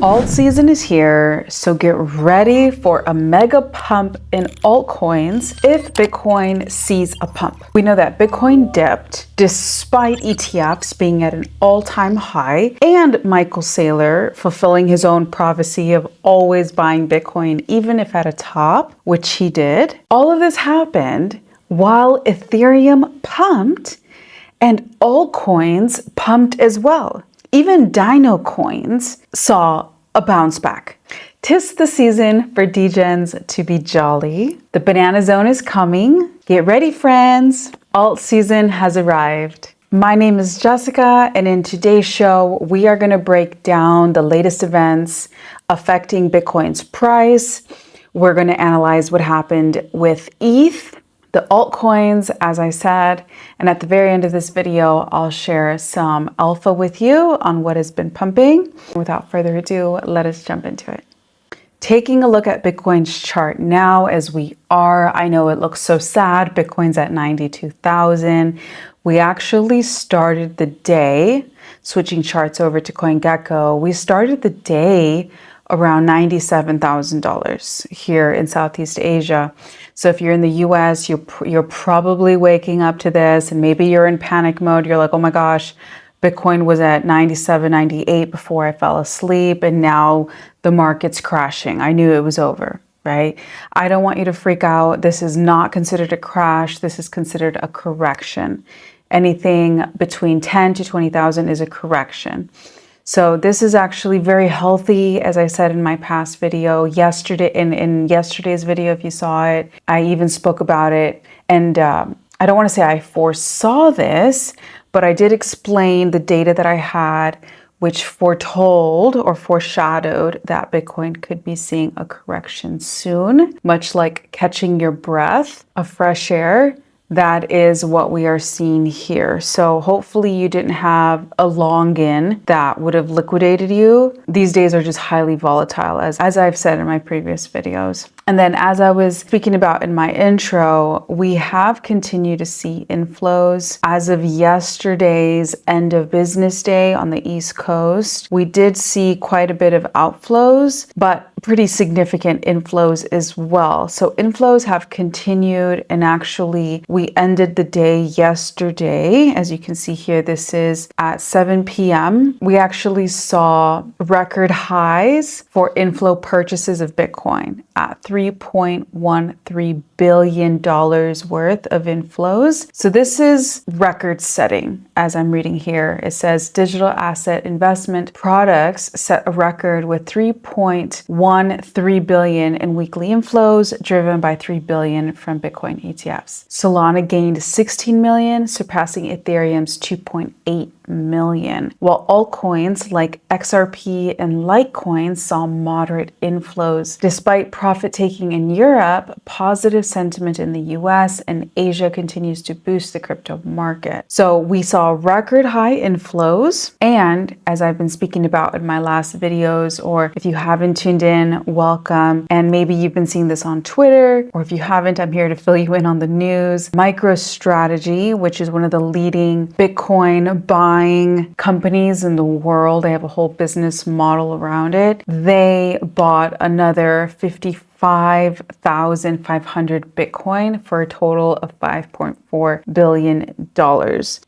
Alt season is here, so get ready for a mega pump in altcoins if Bitcoin sees a pump. We know that Bitcoin dipped despite ETFs being at an all-time high and Michael Saylor fulfilling his own prophecy of always buying Bitcoin even if at a top, which he did. All of this happened while Ethereum pumped and altcoins pumped as well. Even Dino coins saw a bounce back. 'Tis the season for degens to be jolly. The banana zone is coming. Get ready, friends. Alt season has arrived. My name is Jessica, and in today's show, we are going to break down the latest events affecting Bitcoin's price. We're going to analyze what happened with ETH, the altcoins, as I said, and at the very end of this video, I'll share some alpha with you on what has been pumping. Without further ado, let us jump into it. Taking a look at Bitcoin's chart now as we are, I know it looks so sad. Bitcoin's at 92,000. We actually started the day, switching charts over to CoinGecko, we started the day around $97,000 here in Southeast Asia. So if you're in the US, you're probably waking up to this and maybe you're in panic mode. You're like, oh my gosh, Bitcoin was at 97, 98 before I fell asleep and now the market's crashing. I knew it was over, right? I don't want you to freak out. This is not considered a crash. This is considered a correction. Anything between 10 to 20,000 is a correction. So this is actually very healthy, as I said in my past video. Yesterday, in yesterday's video, if you saw it, I even spoke about it. And I don't want to say I foresaw this, but I did explain the data that I had, which foretold or foreshadowed that Bitcoin could be seeing a correction soon, much like catching your breath, a fresh air. That is what we are seeing here. So hopefully you didn't have a long in that would have liquidated you. These days are just highly volatile, as I've said in my previous videos. And then as I was speaking about in my intro, we have continued to see inflows. As of yesterday's end of business day on the East Coast, we did see quite a bit of outflows, but pretty significant inflows as well. So inflows have continued, and actually we ended the day yesterday. As you can see here, this is at 7 p.m. We actually saw record highs for inflow purchases of Bitcoin at $3.13 billion worth of inflows. So this is record setting. As I'm reading here, it says digital asset investment products set a record with $3.13 billion in weekly inflows, driven by $3 billion from Bitcoin ETFs. Solana gained 16 million, surpassing Ethereum's 2.8 million, while altcoins like XRP and Litecoin saw moderate inflows. Despite profit taking in Europe, positive sentiment in the US and Asia continues to boost the crypto market. So we saw record high inflows, and as I've been speaking about in my last videos, or if you haven't tuned in, welcome. And maybe you've been seeing this on Twitter, or if you haven't, I'm here to fill you in on the news. Microstrategy, which is one of the leading Bitcoin buying companies in the world, they have a whole business model around it. They bought another 55,500 Bitcoin for a total of $5.4 billion.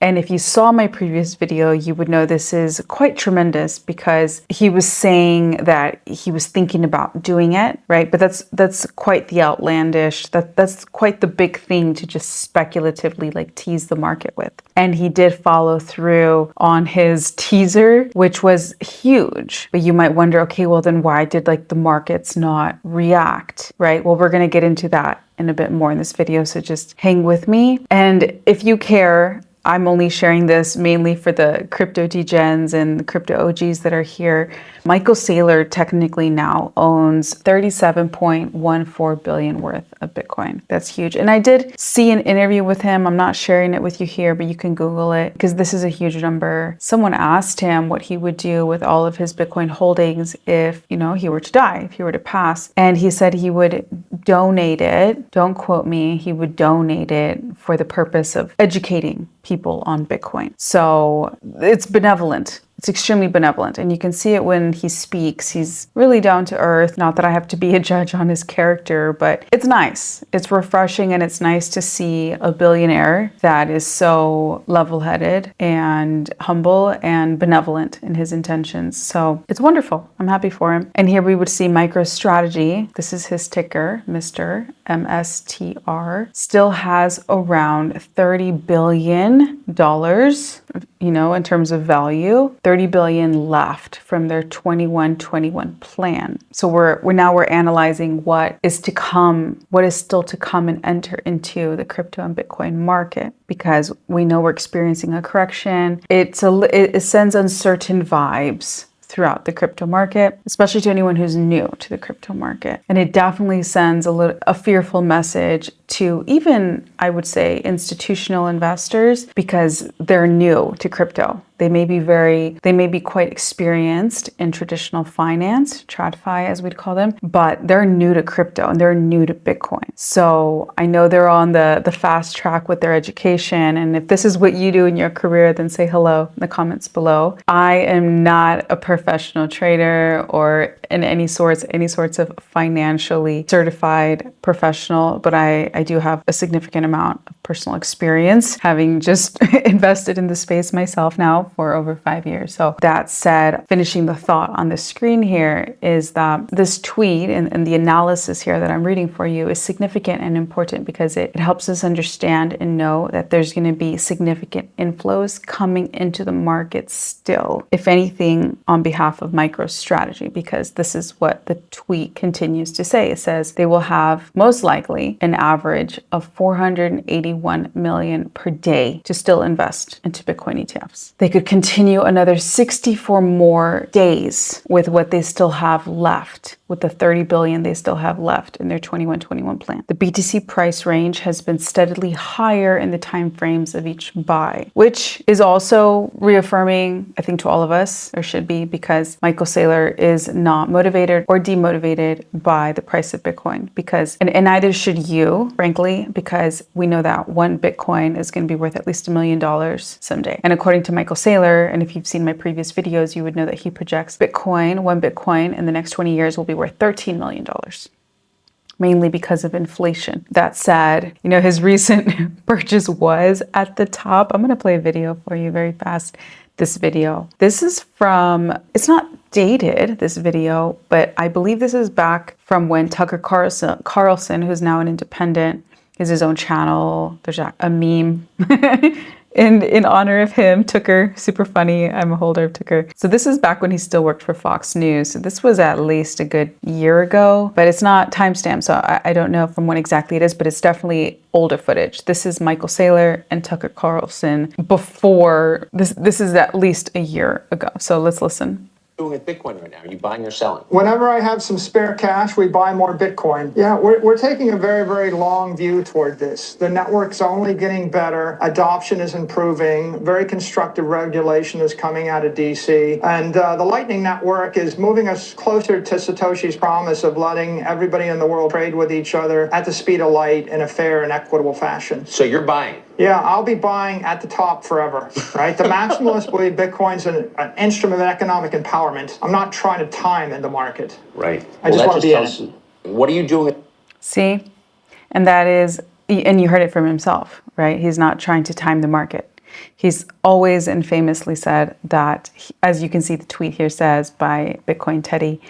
And if you saw my previous video, you would know this is quite tremendous because he was saying that he was thinking about doing it, right? But that's quite the outlandish, that's quite the big thing to just speculatively like tease the market with. And he did follow through on his teaser, which was huge. But you might wonder, okay, well then why did like the markets not react, right? Well, we're going to get into that in a bit more in this video, so just hang with me. And if you care, I'm only sharing this mainly for the crypto degens and the crypto OGs that are here. Michael Saylor technically now owns 37.14 billion worth of Bitcoin. That's huge. And I did see an interview with him. I'm not sharing it with you here, but you can Google it because this is a huge number. Someone asked him what he would do with all of his Bitcoin holdings if, he were to die, if he were to pass. And he said he would donate it. Don't quote me. He would donate it for the purpose of educating people on Bitcoin. So it's benevolent. It's extremely benevolent, and you can see it when he speaks. He's really down to earth. Not that I have to be a judge on his character, but it's nice. It's refreshing, and it's nice to see a billionaire that is so level-headed and humble and benevolent in his intentions. So it's wonderful. I'm happy for him. And here we would see Microstrategy. This is his ticker, Mr. MSTR. Still has around $30 billion, in terms of value. 30 billion left from their 21 plan. So we're analyzing what is to come, what is still to come and enter into the crypto and Bitcoin market, because we know we're experiencing a correction. It sends uncertain vibes throughout the crypto market, especially to anyone who's new to the crypto market. And it definitely sends a fearful message to even, I would say, institutional investors, because they're new to crypto. They may be quite experienced in traditional finance, TradFi as we'd call them, but they're new to crypto and they're new to Bitcoin. So I know they're on the fast track with their education. And if this is what you do in your career, then say hello in the comments below. I am not a professional trader or in any sorts of financially certified professional, but I do have a significant amount of personal experience, having just invested in the space myself now for over 5 years. So that said, finishing the thought on the screen here is that this tweet and the analysis here that I'm reading for you is significant and important, because it helps us understand and know that there's going to be significant inflows coming into the market still, if anything, on behalf of Microstrategy, because this is what the tweet continues to say. It says they will have most likely an average of 481 million per day to still invest into Bitcoin ETFs. They could continue another 64 more days with what they still have left, with the 30 billion they still have left in their 21 plan. The BTC price range has been steadily higher in the time frames of each buy, which is also reaffirming, I think, to all of us, or should be, because Michael Saylor is not motivated or demotivated by the price of Bitcoin, and neither should you, frankly, because we know that one Bitcoin is going to be worth at least $1 million someday. And according to Michael Saylor, and if you've seen my previous videos, you would know that he projects one Bitcoin in the next 20 years will be worth $13 million. Mainly because of inflation. That said, his recent purchase was at the top. I'm going to play a video for you very fast. This video. This is it's not dated, this video, but I believe this is back from when Tucker Carlson, who's now an independent, has his own channel. There's a meme in honor of him, Tucker. Super funny. I'm a holder of Tucker. So this is back when he still worked for Fox News. So this was at least a good year ago, but it's not timestamped, so I don't know from when exactly it is, but it's definitely older footage. This is Michael Saylor and Tucker Carlson before this. This is at least a year ago. So let's listen. Doing with Bitcoin right now? Are you buying or selling? Whenever I have some spare cash, we buy more Bitcoin. Yeah, we're taking a very, very long view toward this. The network's only getting better. Adoption is improving. Very constructive regulation is coming out of DC. And the Lightning Network is moving us closer to Satoshi's promise of letting everybody in the world trade with each other at the speed of light in a fair and equitable fashion. So you're buying? Yeah, I'll be buying at the top forever, right? The maximalists believe Bitcoin's an instrument of economic empowerment. I'm not trying to time in the market. Right. I just want to be in it. What are you doing? See? And you heard it from himself, right? He's not trying to time the market. He's always and famously said that, as you can see the tweet here says by Bitcoin Teddy,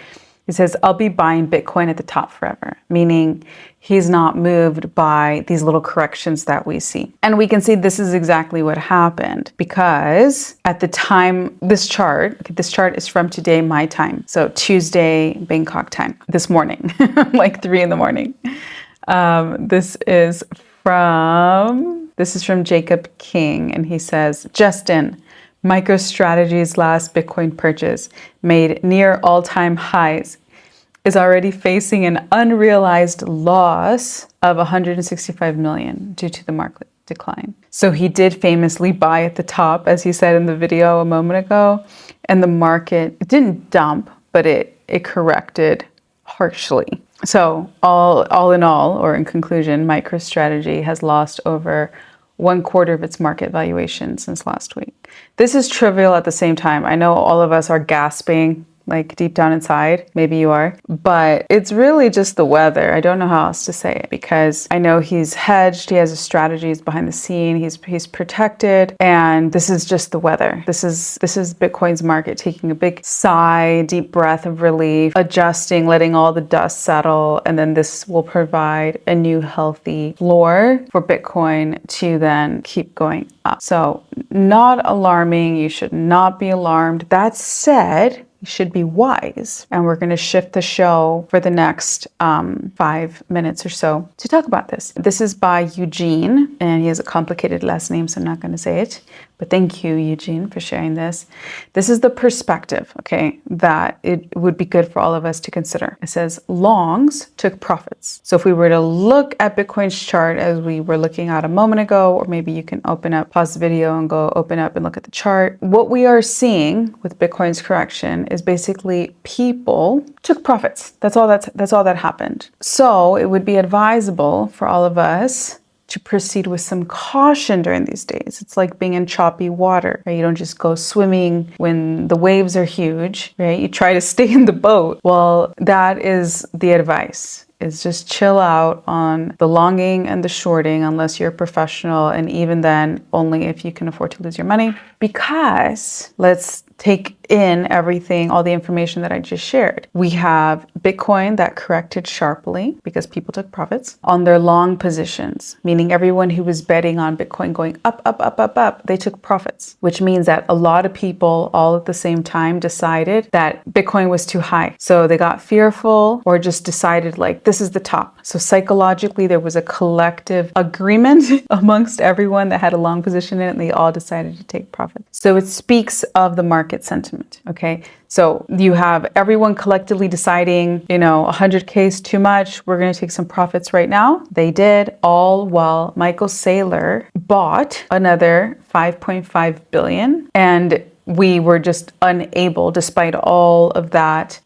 he says, I'll be buying Bitcoin at the top forever, meaning he's not moved by these little corrections that we see. And we can see this is exactly what happened, because at the time, this chart is from today, my time. So Tuesday, Bangkok time, this morning, like 3 a.m. This is from Jacob King, and he says, Justin, MicroStrategy's last Bitcoin purchase, made near all-time highs, is already facing an unrealized loss of 165 million due to the market decline. So he did famously buy at the top, as he said in the video a moment ago, and the market didn't dump, but it corrected harshly. So all in all, or in conclusion, MicroStrategy has lost over 1/4 of its market valuation since last week. This is trivial at the same time. I know all of us are gasping, like deep down inside, maybe you are, but it's really just the weather. I don't know how else to say it, because I know he's hedged, he has his strategies behind the scene, he's protected, and this is just the weather. This is Bitcoin's market taking a big sigh, deep breath of relief, adjusting, letting all the dust settle, and then this will provide a new healthy floor for Bitcoin to then keep going up. So not alarming, you should not be alarmed. That said, you should be wise. And we're going to shift the show for the next 5 minutes or so to talk about this. This is by Eugene, and he has a complicated last name, so I'm not going to say it. But thank you, Eugene, for sharing this. This is the perspective, okay, that it would be good for all of us to consider. It says longs took profits. So if we were to look at Bitcoin's chart as we were looking at a moment ago, or maybe you can pause the video and go open up and look at the chart. What we are seeing with Bitcoin's correction is basically people took profits. That's all that happened. So it would be advisable for all of us to proceed with some caution during these days. It's like being in choppy water, right? You don't just go swimming when the waves are huge, right? You try to stay in the boat. Well, that is the advice, is just chill out on the longing and the shorting unless you're a professional, and even then, only if you can afford to lose your money. Because let's take in everything, all the information that I just shared. We have Bitcoin that corrected sharply because people took profits on their long positions, meaning everyone who was betting on Bitcoin going up, up, up, up, up, they took profits, which means that a lot of people all at the same time decided that Bitcoin was too high. So they got fearful or just decided like, this is the top. So psychologically, there was a collective agreement amongst everyone that had a long position in it, and they all decided to take profit. So it speaks of the market sentiment, okay? So you have everyone collectively deciding, 100K is too much, we're going to take some profits right now. They did, all while Michael Saylor bought another 5.5 billion, and we were just unable, despite all of that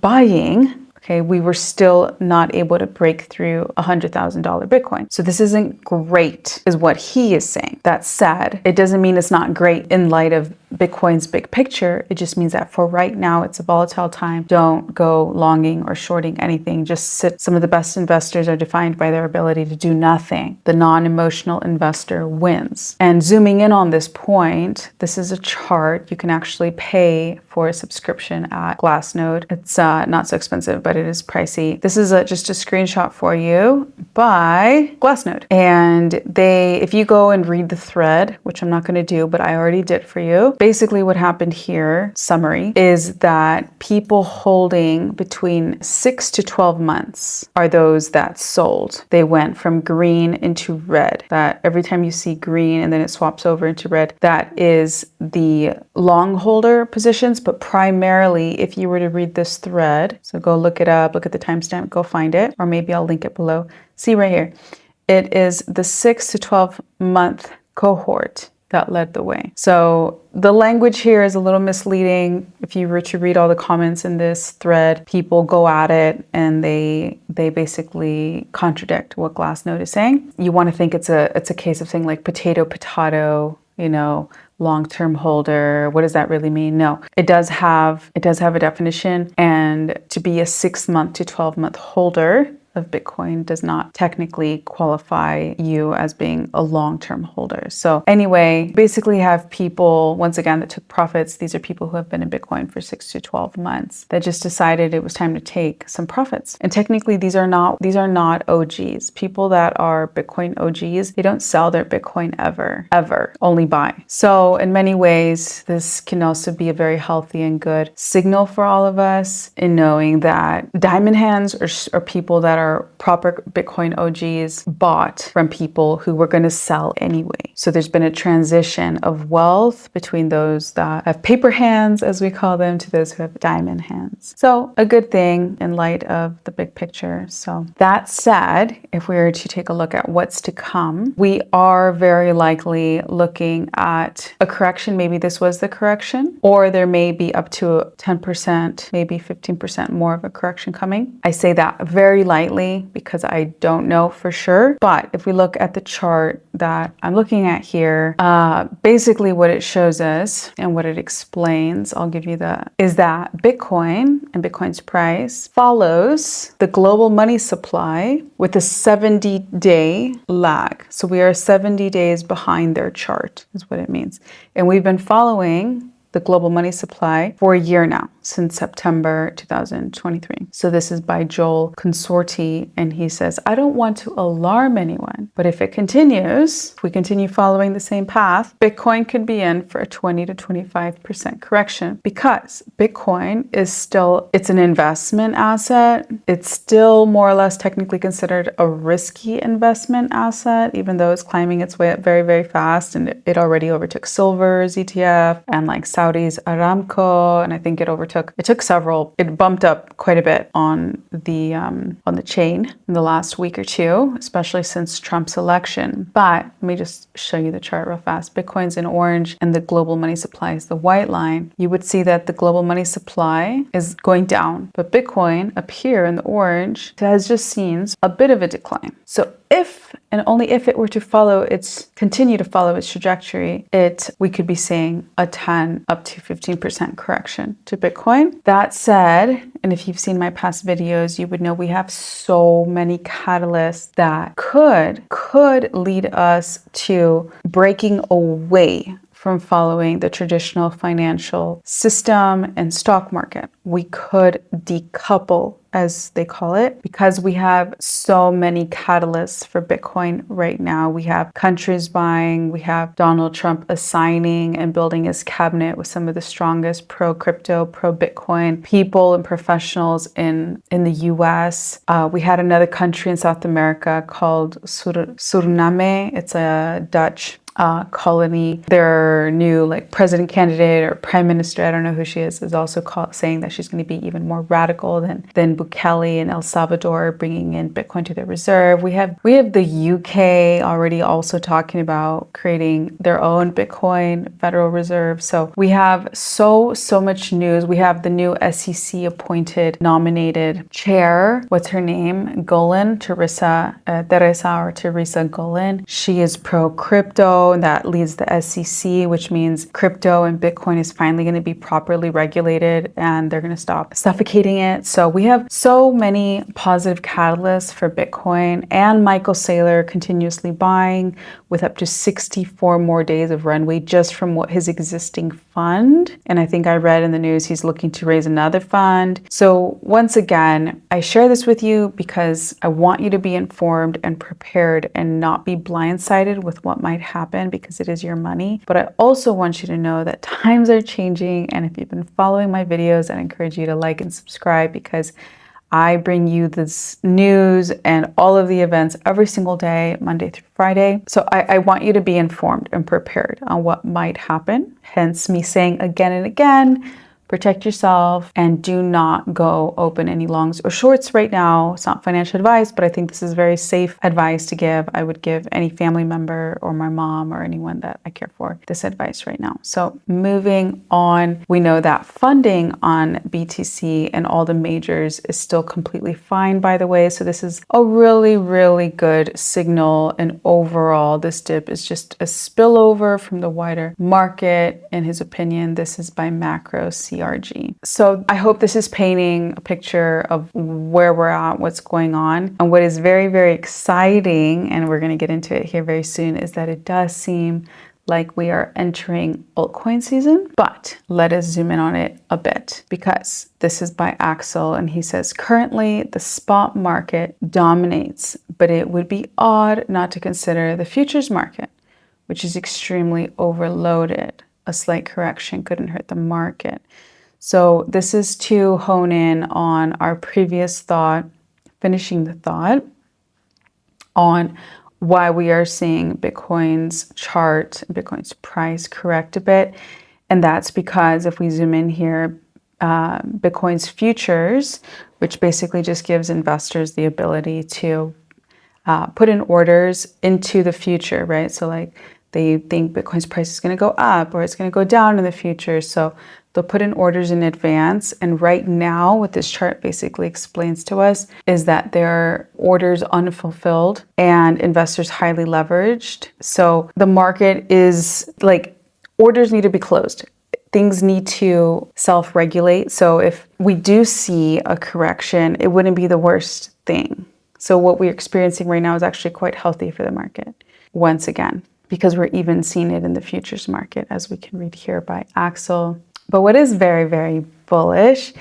buying, okay, we were still not able to break through $100,000 Bitcoin. So this isn't great, is what he is saying. That said, it doesn't mean it's not great in light of Bitcoin's big picture. It just means that for right now, it's a volatile time. Don't go longing or shorting anything. Just sit. Some of the best investors are defined by their ability to do nothing. The non-emotional investor wins. And zooming in on this point, this is a chart. You can actually pay for a subscription at Glassnode. It's not so expensive, but it is pricey. This is just a screenshot for you by Glassnode. And if you go and read the thread, which I'm not going to do, but I already did for you, basically what happened here, summary, is that people holding between 6 to 12 months are those that sold. They went from green into red. That every time you see green and then it swaps over into red, that is the long holder positions. But primarily, if you were to read this thread, so go look it up, look at the timestamp, go find it, or maybe I'll link it below. See right here. It is the 6 to 12 month cohort that led the way. So the language here is a little misleading. If you were to read all the comments in this thread, people go at it and they basically contradict what Glassnode is saying. You want to think it's a case of saying like potato, long-term holder. What does that really mean? No, it does have a definition, and to be a 6-month to 12-month holder of Bitcoin does not technically qualify you as being a long-term holder. So anyway, basically have people, once again, that took profits. These are people who have been in Bitcoin for 6 to 12 months that just decided it was time to take some profits. And technically, these are not OGs. People that are Bitcoin OGs, they don't sell their Bitcoin ever, only buy. So in many ways, this can also be a very healthy and good signal for all of us in knowing that diamond hands are people that are proper Bitcoin OGs bought from people who were going to sell anyway. So there's been a transition of wealth between those that have paper hands, as we call them, to those who have diamond hands. So a good thing in light of the big picture. So that said, if we were to take a look at what's to come, we are very likely looking at a correction. Maybe this was the correction, or there may be up to 10%, maybe 15% more of a correction coming. I say that very lightly lightly because I don't know for sure. But if we look at the chart that I'm looking at here, basically what it shows us and what it explains, I'll give you is that Bitcoin and Bitcoin's price follows the global money supply with a 70-day lag. So we are 70 days behind their chart, is what it means. And we've been following the global money supply for a year now, since September 2023. So this is by Joel Consorti, and he says, I don't want to alarm anyone, but if it continues, if we continue following the same path, Bitcoin could be in for a 20 to 25% correction because Bitcoin is still, it's an investment asset. It's still more or less technically considered a risky investment asset, even though it's climbing its way up very, very fast. And it already overtook silver's ETF and like Saudi's Aramco, and I think it bumped up quite a bit on the chain in the last week or two, especially since Trump's election. But let me just show you the chart real fast. Bitcoin's in orange and the global money supply is the white line. You would see that the global money supply is going down, but Bitcoin up here in the orange has just seen a bit of a decline. So if and only if it were to continue to follow its trajectory, we could be seeing a 10 up to 15% correction to Bitcoin. That said, and if you've seen my past videos, you would know we have so many catalysts that could lead us to breaking away from following the traditional financial system and stock market. We could decouple, as they call it, because we have so many catalysts for Bitcoin right now. We have countries buying, we have Donald Trump assigning and building his cabinet with some of the strongest pro-crypto, pro-Bitcoin people and professionals in the US. We had another country in South America called Suriname. It's a Dutch colony. Their new president candidate or prime minister, I don't know who she is also saying that she's going to be even more radical than Bukele in El Salvador, bringing in Bitcoin to their reserve. We have the UK already also talking about creating their own Bitcoin Federal Reserve. So we have so much news. We have the new SEC appointed nominated chair. What's her name? Teresa Golan. She is pro-crypto, and that leads the SEC, which means crypto and Bitcoin is finally going to be properly regulated and they're going to stop suffocating it. So we have so many positive catalysts for Bitcoin, and Michael Saylor continuously buying with up to 64 more days of runway just from his existing fund. And I think I read in the news he's looking to raise another fund. So once again, I share this with you because I want you to be informed and prepared and not be blindsided with what might happen, because it is your money. But I also want you to know that times are changing, and if you've been following my videos, I encourage you to like and subscribe, because I bring you this news and all of the events every single day, Monday through Friday. So I want you to be informed and prepared on what might happen. Hence me saying again and again, protect yourself and do not go open any longs or shorts right now. It's not financial advice, but I think this is very safe advice to give. I would give any family member or my mom or anyone that I care for this advice right now. So moving on, we know that funding on BTC and all the majors is still completely fine, by the way. So this is a really, really good signal. And overall, this dip is just a spillover from the wider market. In his opinion, this is by Macro CRG. So I hope this is painting a picture of where we're at, what's going on. And what is very, very exciting, and we're going to get into it here very soon, is that it does seem like we are entering altcoin season. But let us zoom in on it a bit, because this is by Axel, and he says, currently the spot market dominates, but it would be odd not to consider the futures market, which is extremely overloaded. A slight correction couldn't hurt the market. So this is to hone in on our previous thought, finishing the thought on why we are seeing Bitcoin's chart, Bitcoin's price correct a bit. And that's because if we zoom in here, Bitcoin's futures, which basically just gives investors the ability to put in orders into the future, right? So they think Bitcoin's price is going to go up or it's going to go down in the future. So They'll put in orders in advance. And right now, what this chart basically explains to us is that there are orders unfulfilled and investors highly leveraged. So the market is like, orders need to be closed. Things need to self-regulate. So if we do see a correction, it wouldn't be the worst thing. So what we're experiencing right now is actually quite healthy for the market, once again, because we're even seeing it in the futures market, as we can read here by Axel. But what is very, very bullish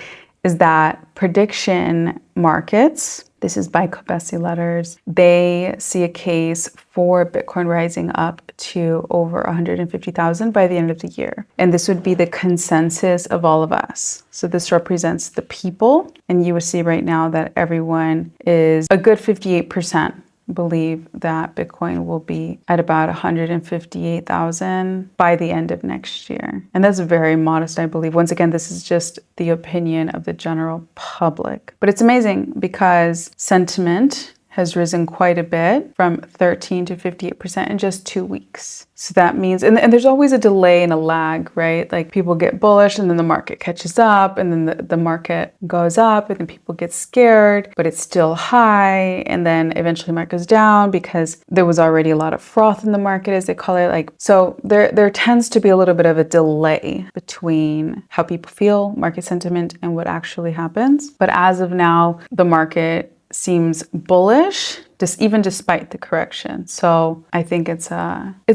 is that prediction markets, this is by Kobesi Letters, they see a case for Bitcoin rising up to over 150,000 by the end of the year. And this would be the consensus of all of us. So this represents the people. And you will see right now that everyone is a good 58% believe that Bitcoin will be at about 158,000 by the end of next year. And that's very modest, I believe. Once again, this is just the opinion of the general public. But it's amazing because sentiment has risen quite a bit from 13 to 58% in just 2 weeks. So that means, and there's always a delay and a lag, right? Like people get bullish and then the market catches up and then the market goes up and then people get scared, but it's still high. And then eventually the market goes down because there was already a lot of froth in the market, as they call it. Like, so there tends to be a little bit of a delay between how people feel, market sentiment, and what actually happens. But as of now, the market seems bullish, even despite the correction. So I think it's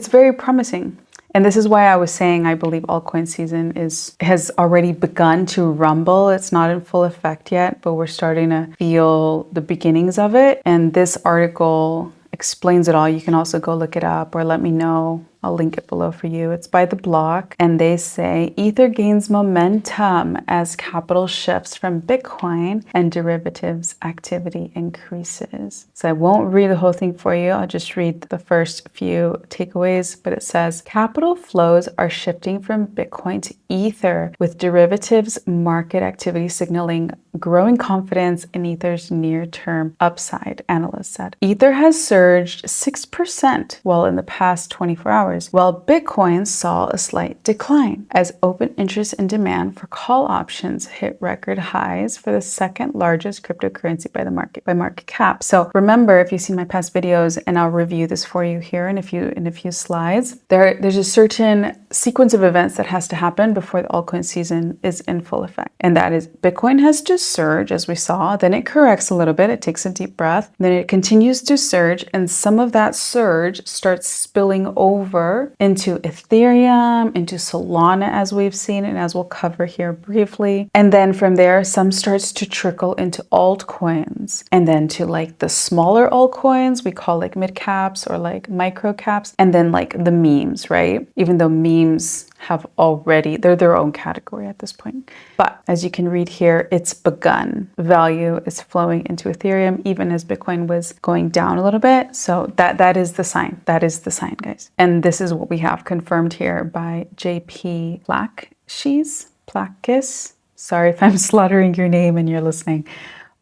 very promising. And this is why I was saying I believe altcoin season has already begun to rumble. It's not in full effect yet, but we're starting to feel the beginnings of it. And this article explains it all. You can also go look it up or let me know. I'll link it below for you. It's by The Block, and they say Ether gains momentum as capital shifts from Bitcoin and derivatives activity increases. So I won't read the whole thing for you. I'll just read the first few takeaways, but it says capital flows are shifting from Bitcoin to Ether, with derivatives market activity signaling growing confidence in Ether's near-term upside, analysts said. Ether has surged 6% while in the past 24 hours. While Bitcoin saw a slight decline as open interest and demand for call options hit record highs for the second largest cryptocurrency by market cap. So remember, if you've seen my past videos, and I'll review this for you here in a few slides, there's a certain sequence of events that has to happen before the altcoin season is in full effect. And that is Bitcoin has to surge, as we saw, then it corrects a little bit, it takes a deep breath, then it continues to surge, and some of that surge starts spilling over into Ethereum, into Solana, as we've seen and as we'll cover here briefly. And then from there, some starts to trickle into altcoins, and then to like the smaller altcoins we call like mid caps or like micro caps, and then like the memes, right? Even though memes have already, they're their own category at this point. But as you can read here, it's begun. Value is flowing into Ethereum, even as Bitcoin was going down a little bit. So that is the sign. That is the sign, guys. And this is what we have confirmed here by JP Plakis. Sorry if I'm slaughtering your name and you're listening.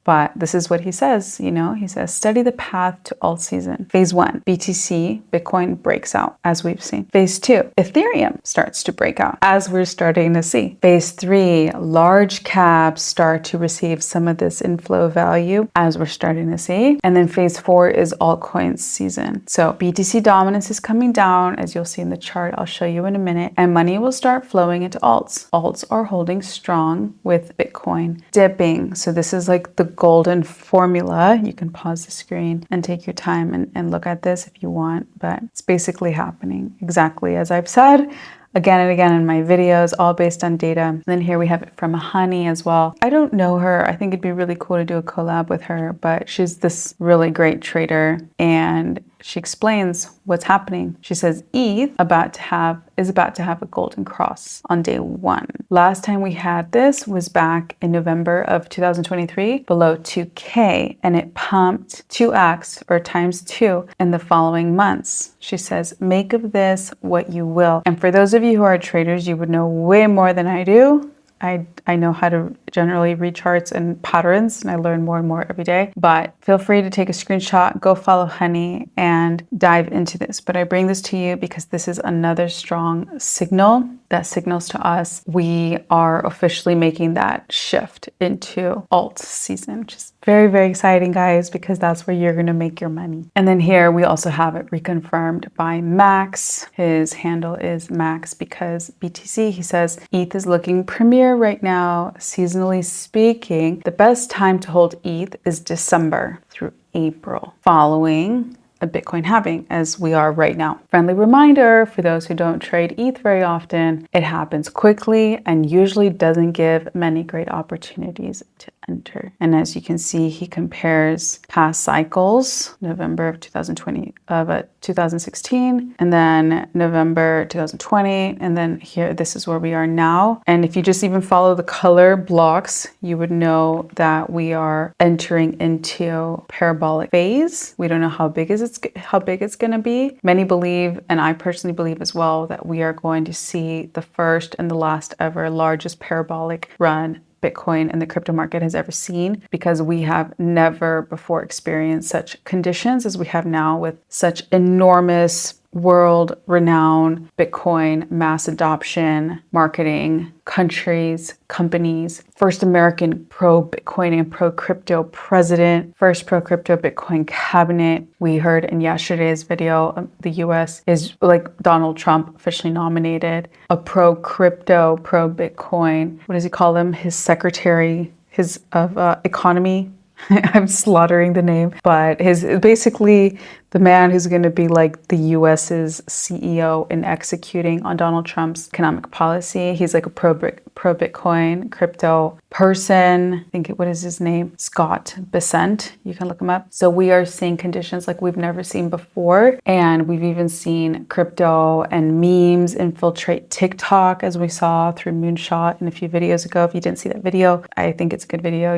But this is what he says, he says, study the path to alt season. Phase 1, BTC, Bitcoin breaks out, as we've seen. Phase 2, Ethereum starts to break out, as we're starting to see. Phase 3, large caps start to receive some of this inflow value, as we're starting to see. And then phase 4 is altcoins season. So BTC dominance is coming down, as you'll see in the chart. I'll show you in a minute. And money will start flowing into alts. Alts are holding strong with Bitcoin dipping. So this is like the golden formula. You can pause the screen and take your time and look at this if you want, but it's basically happening exactly as I've said again and again in my videos, all based on data. And then here we have it from Honey as well. I don't know her. I think it'd be really cool to do a collab with her, but she's this really great trader and she explains what's happening. She says ETH is about to have a golden cross on day 1. Last time we had this was back in November of 2023 below 2K, and it pumped 2x or times 2 in the following months. She says, make of this what you will. And for those of you who are traders, you would know way more than I do. I I know how to generally read charts and patterns, and I learn more and more every day. But feel free to take a screenshot, go follow Honey, and dive into this. But I bring this to you because this is another strong signal that signals to us we are officially making that shift into alt season, which is very, very exciting, guys, because that's where you're going to make your money. And then here we also have it reconfirmed by Max. His handle is Max because BTC, he says, ETH is looking premier right now. Seasonally speaking, the best time to hold ETH is December through April, following a Bitcoin halving, as we are right now. Friendly reminder for those who don't trade ETH very often, it happens quickly and usually doesn't give many great opportunities to enter. And as you can see, he compares past cycles, November of 2016, and then November 2020, and then here, this is where we are now. And if you just even follow the color blocks, you would know that we are entering into parabolic phase. We don't know how big it's going to be. Many believe, and I personally believe as well, that we are going to see the first and the last ever largest parabolic run Bitcoin and the crypto market has ever seen, because we have never before experienced such conditions as we have now, with such enormous world-renowned Bitcoin mass adoption, marketing, countries, companies, first American pro-Bitcoin and pro-crypto president, first pro-crypto Bitcoin cabinet. We heard in yesterday's video, the US is, like, Donald Trump officially nominated a pro-crypto, pro-Bitcoin, what does he call him? His secretary, of economy. I'm slaughtering the name, but his basically the man who's going to be like the US's CEO in executing on Donald Trump's economic policy. He's like a pro-Bitcoin crypto person. I think, what is his name? Scott Bessent. You can look him up. So we are seeing conditions like we've never seen before. And we've even seen crypto and memes infiltrate TikTok, as we saw through Moonshot in a few videos ago. If you didn't see that video, I think it's a good video.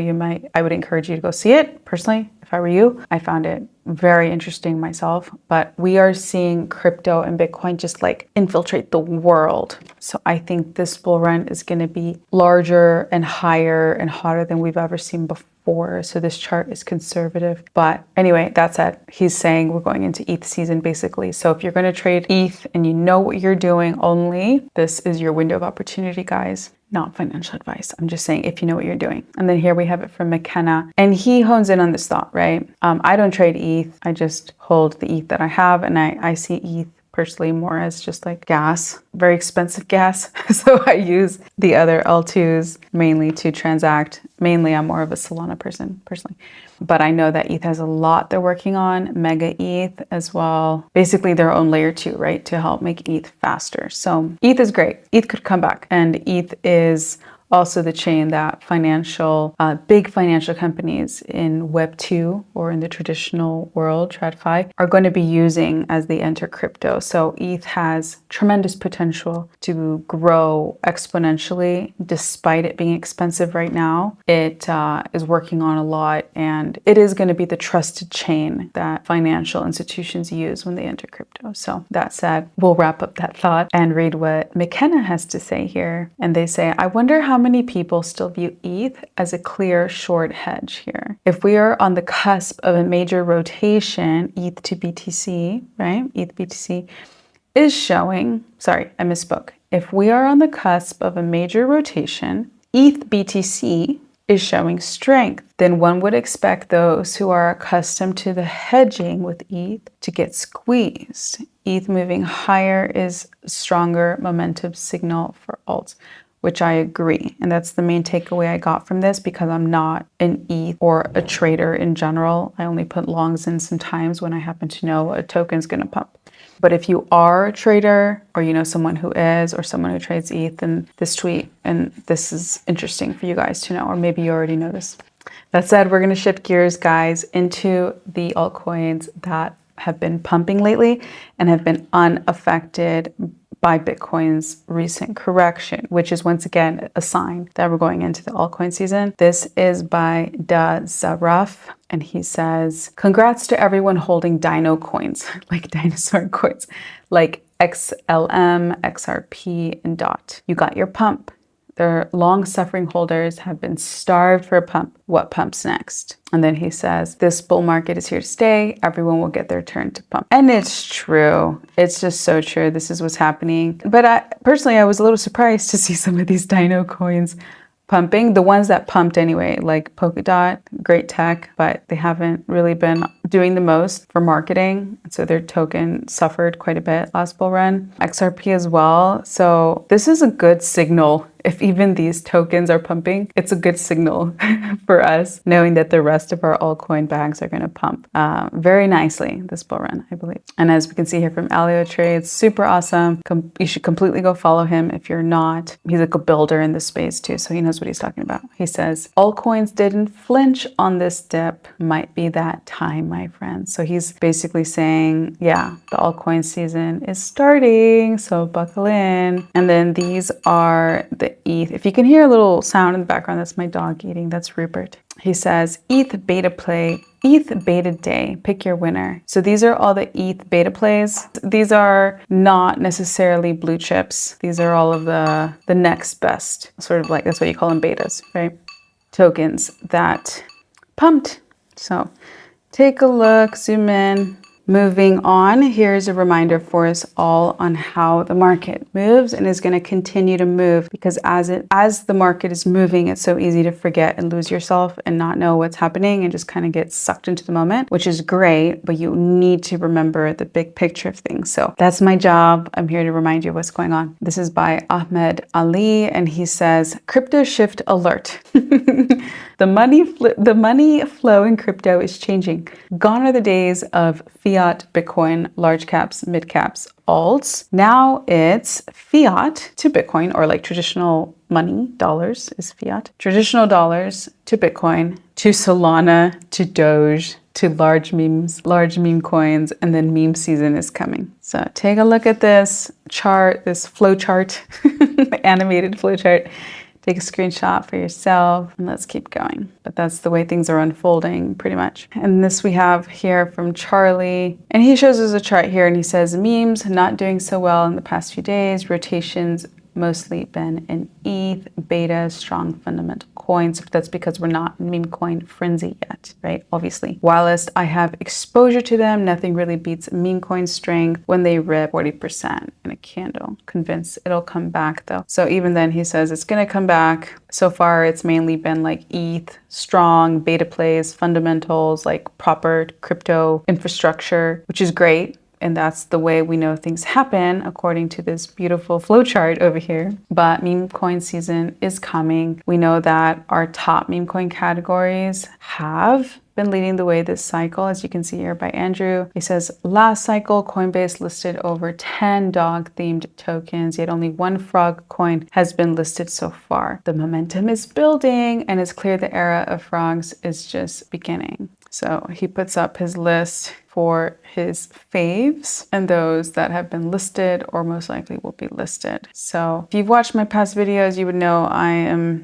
I would encourage you to go see it personally. If I were you, I found it very interesting myself, but we are seeing crypto and Bitcoin just like infiltrate the world. So I think this bull run is going to be larger and higher and hotter than we've ever seen before. So this chart is conservative. But anyway, that said, he's saying we're going into ETH season basically. So if you're going to trade ETH and you know what you're doing only, this is your window of opportunity, guys. Not financial advice. I'm just saying if you know what you're doing. And then here we have it from McKenna. And he hones in on this thought, right? I don't trade ETH. I just hold the ETH that I have. And I see ETH personally more as just like gas, very expensive gas. So I use the other L2s mainly to transact. Mainly, I'm more of a Solana person personally. But I know that ETH has a lot they're working on, Mega ETH as well. Basically their own layer 2, right? To help make ETH faster. So ETH is great. ETH could come back. And ETH is also the chain that big financial companies in Web 2 or in the traditional world, TradFi, are going to be using as they enter crypto. So ETH has tremendous potential to grow exponentially despite it being expensive right now. It is working on a lot, and it is going to be the trusted chain that financial institutions use when they enter crypto. So that said, we'll wrap up that thought and read what McKenna has to say here. And they say, I wonder how many people still view ETH as a clear short hedge here. If we are on the cusp of a major rotation, ETH to BTC, right? ETH BTC is showing, sorry, I misspoke. If we are on the cusp of a major rotation, ETH BTC is showing strength, then one would expect those who are accustomed to the hedging with ETH to get squeezed. ETH moving higher is a stronger momentum signal for alts, which I agree. And that's the main takeaway I got from this, because I'm not an ETH or a trader in general. I only put longs in sometimes when I happen to know a token's gonna pump. But if you are a trader, or you know someone who is, or someone who trades ETH, then this tweet, and this is interesting for you guys to know, or maybe you already know this. That said, we're gonna shift gears, guys, into the altcoins that have been pumping lately and have been unaffected by Bitcoin's recent correction, which is once again a sign that we're going into the altcoin season. This is by Da Zaraf, and he says, congrats to everyone holding Dino coins, like dinosaur coins, like XLM, XRP, and DOT. You got your pump. Their long-suffering holders have been starved for a pump. What pumps next? And then he says, this bull market is here to stay. Everyone will get their turn to pump. And it's true. It's just so true. This is what's happening. But personally, I was a little surprised to see some of these Dino coins pumping. The ones that pumped anyway, like Polkadot, great tech, but they haven't really been doing the most for marketing. So their token suffered quite a bit last bull run. XRP as well. So this is a good signal. If even these tokens are pumping, it's a good signal for us, knowing that the rest of our altcoin bags are going to pump very nicely this bull run, I believe. And as we can see here from Alio Trades, super awesome. You should completely go follow him if you're not. He's like a builder in this space too, so he knows what he's talking about. He says, altcoins didn't flinch on this dip. Might be that time, my friends. So he's basically saying, yeah, the altcoin season is starting, so buckle in. And then these are the ETH. If you can hear a little sound in the background, that's my dog eating. That's Rupert. He says, ETH beta play, ETH beta day, pick your winner. So these are all the ETH beta plays. These are not necessarily blue chips. These are all of the next best, sort of like, that's what you call them, betas, right? Tokens that pumped. So take a look, zoom in. Moving on, here's a reminder for us all on how the market moves and is going to continue to move, because as the market is moving, it's so easy to forget and lose yourself and not know what's happening and just kind of get sucked into the moment, which is great, but you need to remember the big picture of things. So that's my job. I'm here to remind you what's going on. This is by Ahmed Ali, and he says, crypto shift alert. The money flow in crypto is changing. Gone are the days of fiat, Bitcoin, large caps, mid caps, alts. Now it's fiat to Bitcoin, or like traditional money, dollars is fiat. Traditional dollars to Bitcoin, to Solana, to Doge, to large memes, large meme coins, and then meme season is coming. So take a look at this chart, this flow chart, animated flow chart. Take a screenshot for yourself and let's keep going. But that's the way things are unfolding pretty much. And this we have here from Charlie. And he shows us a chart here and he says, memes not doing so well in the past few days. Rotations mostly been in ETH, beta, strong fundamental coins. That's because we're not in meme coin frenzy yet, right? Obviously. Whilst I have exposure to them, nothing really beats meme coin strength when they rip 40% in a candle. Convinced it'll come back though. So even then he says it's gonna come back. So far it's mainly been like ETH, strong, beta plays, fundamentals, like proper crypto infrastructure, which is great. And that's the way we know things happen according to this beautiful flowchart over here. But meme coin season is coming. We know that our top meme coin categories have been leading the way this cycle, as you can see here by Andrew. He says, last cycle, Coinbase listed over 10 dog-themed tokens, yet only one frog coin has been listed so far. The momentum is building, and it's clear the era of frogs is just beginning. So he puts up his list for his faves and those that have been listed or most likely will be listed. So if you've watched my past videos, you would know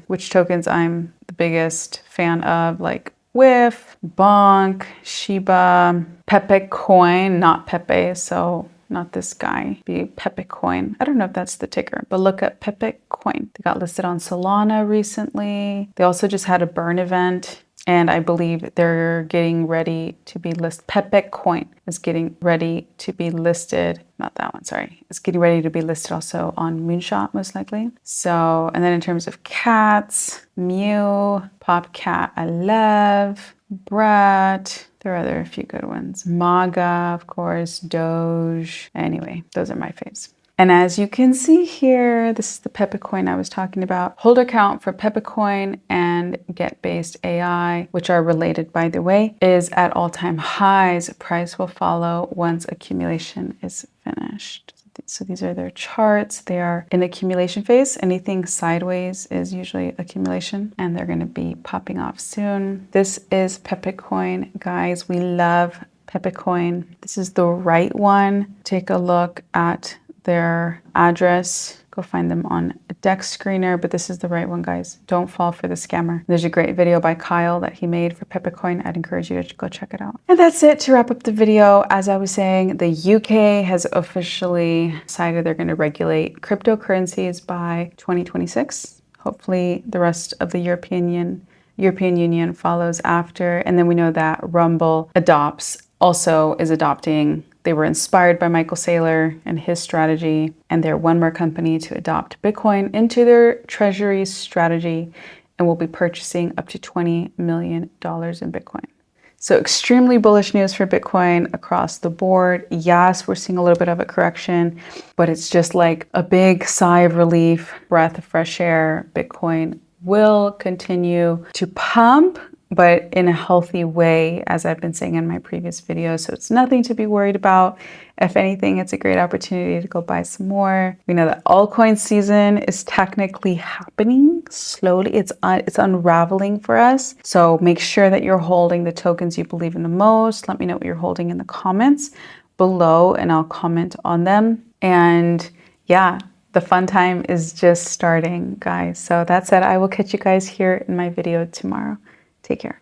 which tokens I'm the biggest fan of, like WIF, Bonk, Shiba, Pepe Coin, not Pepe, so not this guy, be Pepe Coin. I don't know if that's the ticker, but look at Pepe Coin. They got listed on Solana recently. They also just had a burn event. And I believe they're getting ready to be listed. Pepe Coin is getting ready to be listed. Not that one, sorry. It's getting ready to be listed also on Moonshot, most likely. So, and then in terms of cats, Mew, Popcat, I love, Brat. There are a few good ones. Maga, of course, Doge. Anyway, those are my faves. And as you can see here, this is the Pepe Coin I was talking about. Holder count for Pepe Coin and Get-Based AI, which are related by the way, is at all-time highs. Price will follow once accumulation is finished. So these are their charts. They are in accumulation phase. Anything sideways is usually accumulation, and they're going to be popping off soon. This is Pepe Coin, guys. We love Pepe Coin. This is the right one. Take a look at their address. Go find them on a Dex screener, but this is the right one, guys. Don't fall for the scammer. There's a great video by Kyle that he made for Pepe Coin. I'd encourage you to go check it out. And that's it to wrap up the video. As I was saying, the UK has officially decided they're going to regulate cryptocurrencies by 2026. Hopefully the rest of the European Union follows after. And then we know that Rumble also is adopting. They were inspired by Michael Saylor and his strategy, and they're one more company to adopt Bitcoin into their treasury strategy and will be purchasing up to $20 million in Bitcoin. So extremely bullish news for Bitcoin across the board. Yes, we're seeing a little bit of a correction, but it's just like a big sigh of relief, breath of fresh air. Bitcoin will continue to pump, but in a healthy way, as I've been saying in my previous videos. So it's nothing to be worried about. If anything, it's a great opportunity to go buy some more. We know that altcoin season is technically happening slowly. It's unraveling for us. So make sure that you're holding the tokens you believe in the most. Let me know what you're holding in the comments below and I'll comment on them. And yeah, the fun time is just starting, guys. So that said, I will catch you guys here in my video tomorrow. Take care.